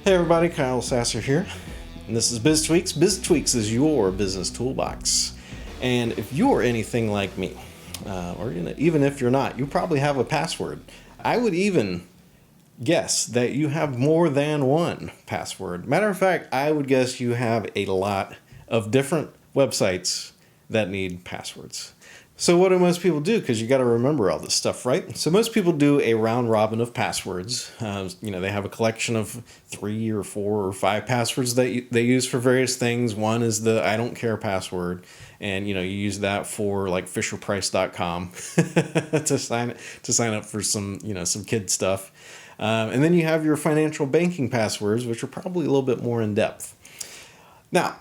Hey everybody, Kyle Sasser here, and this is BizTweaks. BizTweaks is your business toolbox. And if you're anything like me, or even if you're not, you probably have a password. I would even guess that you have more than one password. Matter of fact, I would guess you have a lot of different websites that need passwords. So what do most people do? Because you got to remember all this stuff, right? So most people do a round robin of passwords. They have a collection of 3 or 4 or 5 passwords that they use for various things. One is the I don't care password, and you use that for like FisherPrice.com to sign up for some kid stuff. And then you have your financial banking passwords, which are probably a little bit more in depth. Now,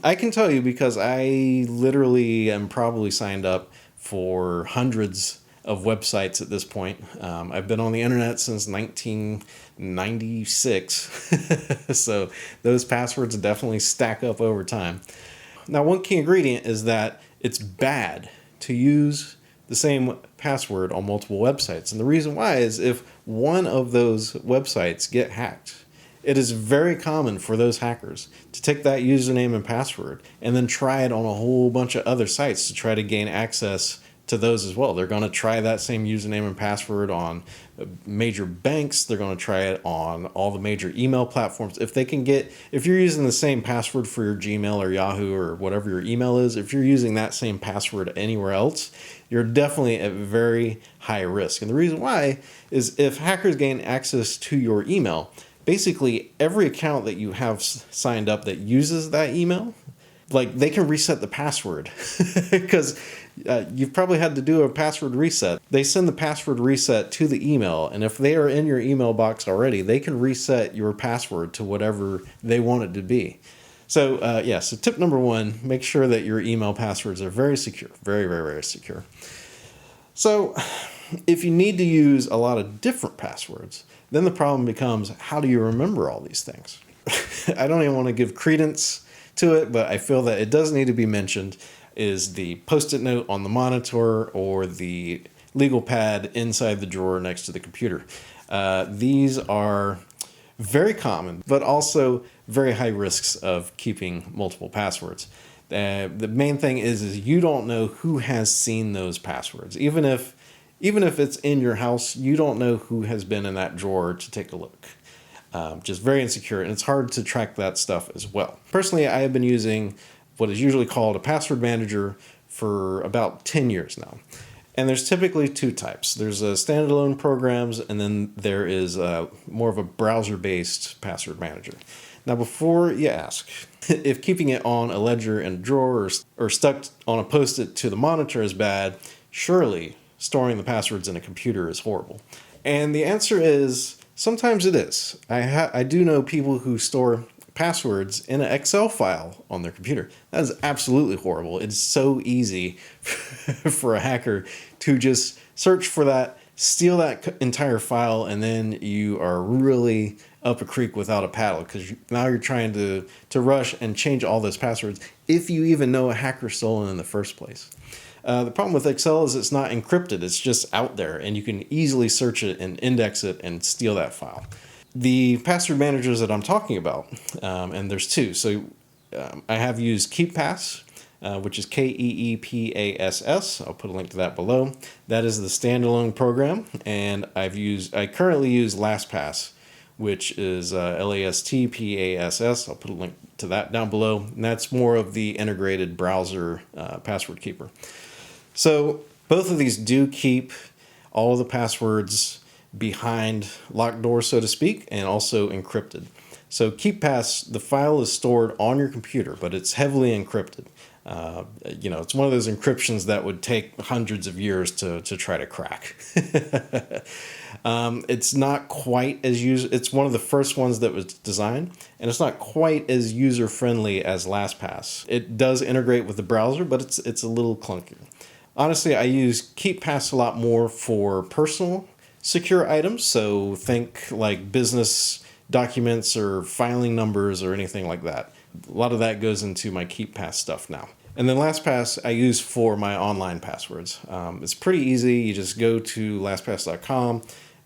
I can tell you because I literally am probably signed up for hundreds of websites at this point. I've been on the internet since 1996, so those passwords definitely stack up over time. Now, one key ingredient is that it's bad to use the same password on multiple websites. And the reason why is if one of those websites get hacked, it is very common for those hackers to take that username and password and then try it on a whole bunch of other sites to try to gain access to those as well. They're going to try that same username and password on major banks. They're going to try it on all the major email platforms. If you're using the same password for your Gmail or Yahoo or whatever your email is, if you're using that same password anywhere else, you're definitely at very high risk. And the reason why is if hackers gain access to your email, basically every account that you have signed up that uses that email, like they can reset the password because you've probably had to do a password reset. They send the password reset to the email, and if they are in your email box already, they can reset your password to whatever they want it to be. So so tip number 1, make sure that your email passwords are very secure, very, very, very secure. So if you need to use a lot of different passwords, then the problem becomes, how do you remember all these things? I don't even want to give credence to it, but I feel that it does need to be mentioned, is the Post-it note on the monitor or the legal pad inside the drawer next to the computer. These are very common, but also very high risks of keeping multiple passwords. The main thing is you don't know who has seen those passwords. Even if it's in your house, you don't know who has been in that drawer to take a look. Just very insecure, and it's hard to track that stuff as well. Personally, I have been using what is usually called a password manager for about 10 years now. And there's typically 2 types. There's standalone programs, and then there is more of a browser-based password manager. Now, before you ask if keeping it on a ledger in a drawer or stuck on a Post-it to the monitor is bad, surely storing the passwords in a computer is horrible. And the answer is sometimes it is. I do know people who store passwords in an Excel file on their computer. That is absolutely horrible. It's so easy for a hacker to just search for that, steal that entire file, and then you are really up a creek without a paddle, because now you're trying to rush and change all those passwords if you even know a hacker stole it in the first place. The problem with Excel is it's not encrypted. It's just out there, and you can easily search it and index it and steal that file. The password managers that I'm talking about, and there's 2. So I have used KeepPast, which is KeePass. I'll put a link to that below. That is the standalone program, and I currently use LastPass, which is LastPass. I'll put a link to that down below, and that's more of the integrated browser password keeper. So both of these do keep all of the passwords behind locked doors, so to speak, and also encrypted. So KeepPast, the file is stored on your computer, but it's heavily encrypted. It's one of those encryptions that would take hundreds of years to try to crack. It's not quite as it's one of the first ones that was designed, and it's not quite as user-friendly as LastPass. It does integrate with the browser, but it's a little clunky. Honestly, I use KeepPast a lot more for personal secure items, so think like business documents or filing numbers or anything like that. A lot of that goes into my KeepPast stuff now. And then LastPass I use for my online passwords. It's pretty easy. You just go to lastpass.com.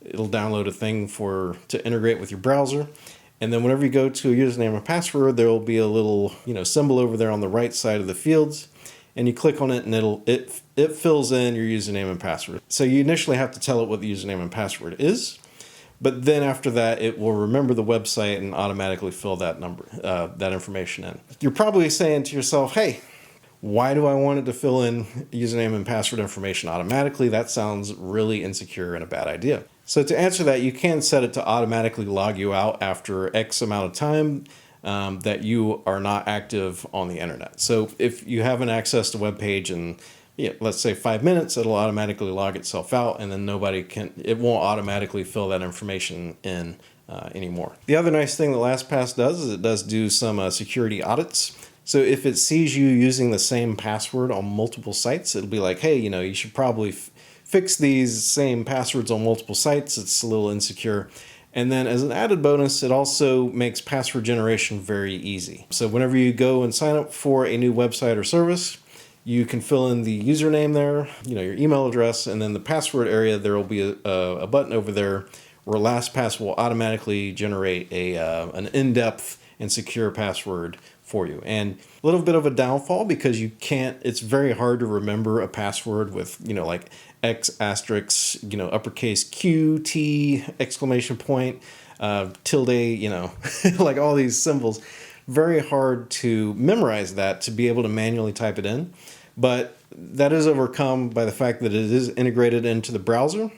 it'll download a thing to integrate with your browser. And then whenever you go to a username and password, there will be a little, symbol over there on the right side of the fields. And you click on it and it fills in your username and password. So you initially have to tell it what the username and password is. But then after that, it will remember the website and automatically fill that information in. You're probably saying to yourself, hey, why do I want it to fill in username and password information automatically? That sounds really insecure and a bad idea. So to answer that, you can set it to automatically log you out after X amount of time that you are not active on the internet. So if you haven't accessed a web page in, let's say 5 minutes, it'll automatically log itself out, and then it won't automatically fill that information in anymore. The other nice thing that LastPass does is it does do some security audits. So if it sees you using the same password on multiple sites, it'll be like, hey, you should probably fix these same passwords on multiple sites. It's a little insecure. And then as an added bonus, it also makes password generation very easy. So whenever you go and sign up for a new website or service, you can fill in the username there, your email address, and then the password area, there will be a button over there where LastPass will automatically generate an in-depth and secure password for you. And a little bit of a downfall because it's very hard to remember a password with, like X asterisk, uppercase Q, T, exclamation point, tilde, like all these symbols. Very hard to memorize that, to be able to manually type it in. But that is overcome by the fact that it is integrated into the browser.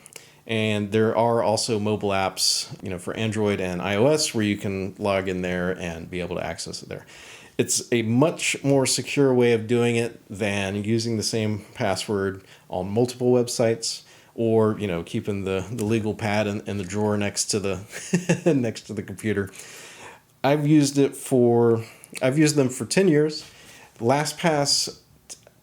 And there are also mobile apps, for Android and iOS where you can log in there and be able to access it there. It's a much more secure way of doing it than using the same password on multiple websites, or keeping the legal pad in the drawer next to the next to the computer. I've used them for 10 years. LastPass,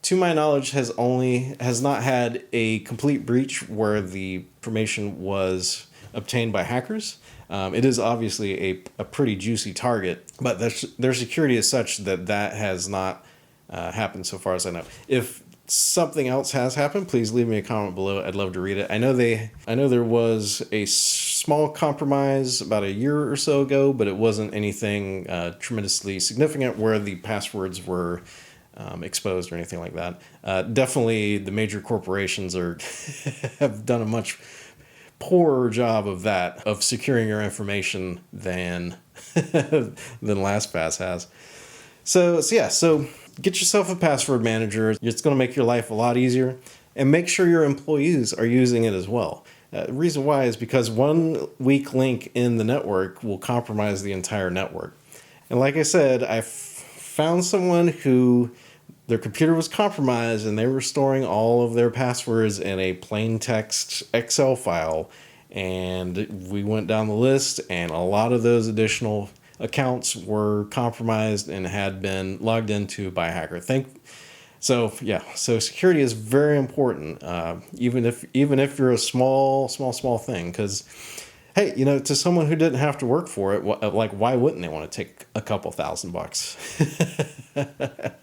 to my knowledge, has not had a complete breach where the information was obtained by hackers. It is obviously a pretty juicy target, but their security is such that has not happened so far as I know. If something else has happened, please leave me a comment below. I'd love to read it. I know there was a small compromise about a year or so ago, but it wasn't anything tremendously significant where the passwords were exposed or anything like that. Definitely the major corporations have done a much poorer job of securing your information than LastPass has. So get yourself a password manager. It's going to make your life a lot easier, and make sure your employees are using it as well. The reason why is because one weak link in the network will compromise the entire network. And like I said, I found someone who their computer was compromised and they were storing all of their passwords in a plain text Excel file. And we went down the list, and a lot of those additional accounts were compromised and had been logged into by a hacker. So security is very important, even if you're a small thing, because hey, to someone who didn't have to work for it, why wouldn't they want to take a couple $1,000?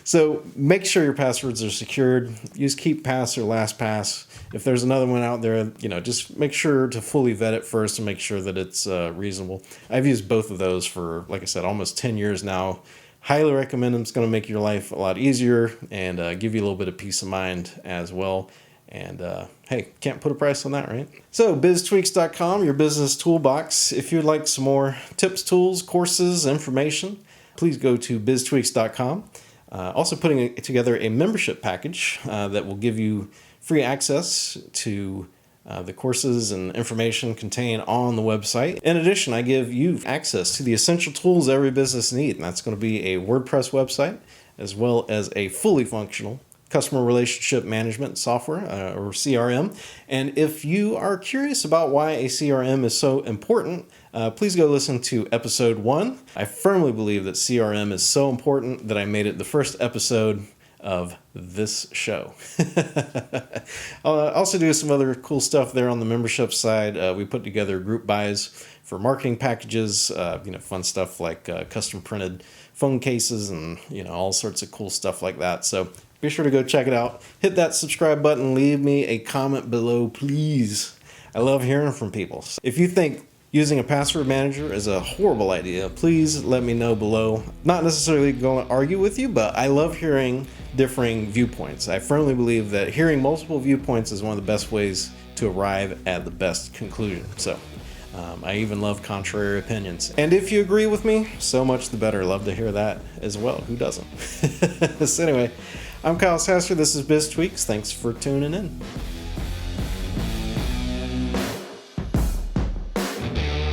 So make sure your passwords are secured. Use KeepPast or LastPass. If there's another one out there, just make sure to fully vet it first and make sure that it's reasonable. I've used both of those for, like I said, almost 10 years now. Highly recommend them. It's going to make your life a lot easier and give you a little bit of peace of mind as well. And hey, can't put a price on that, right? So BizTweaks.com, your business toolbox. If you'd like some more tips, tools, courses, information, please go to BizTweaks.com. Also putting together a membership package that will give you free access to the courses and information contained on the website. In addition, I give you access to the essential tools every business needs, and that's going to be a WordPress website as well as a fully functional customer relationship management software or CRM. And if you are curious about why a CRM is so important, please go listen to episode 1. I firmly believe that CRM is so important that I made it the first episode of this show. I'll also do some other cool stuff there on the membership side. We put together group buys for marketing packages, fun stuff like custom printed phone cases and all sorts of cool stuff like that. So be sure to go check it out. Hit that subscribe button. Leave me a comment below, please. I love hearing from people. If you think using a password manager is a horrible idea, please let me know below. Not necessarily going to argue with you, but I love hearing differing viewpoints. I firmly believe that hearing multiple viewpoints is one of the best ways to arrive at the best conclusion. So I even love contrary opinions. And if you agree with me, so much the better. Love to hear that as well. Who doesn't? So anyway, I'm Kyle Sasser. This is BizTweaks. Thanks for tuning in.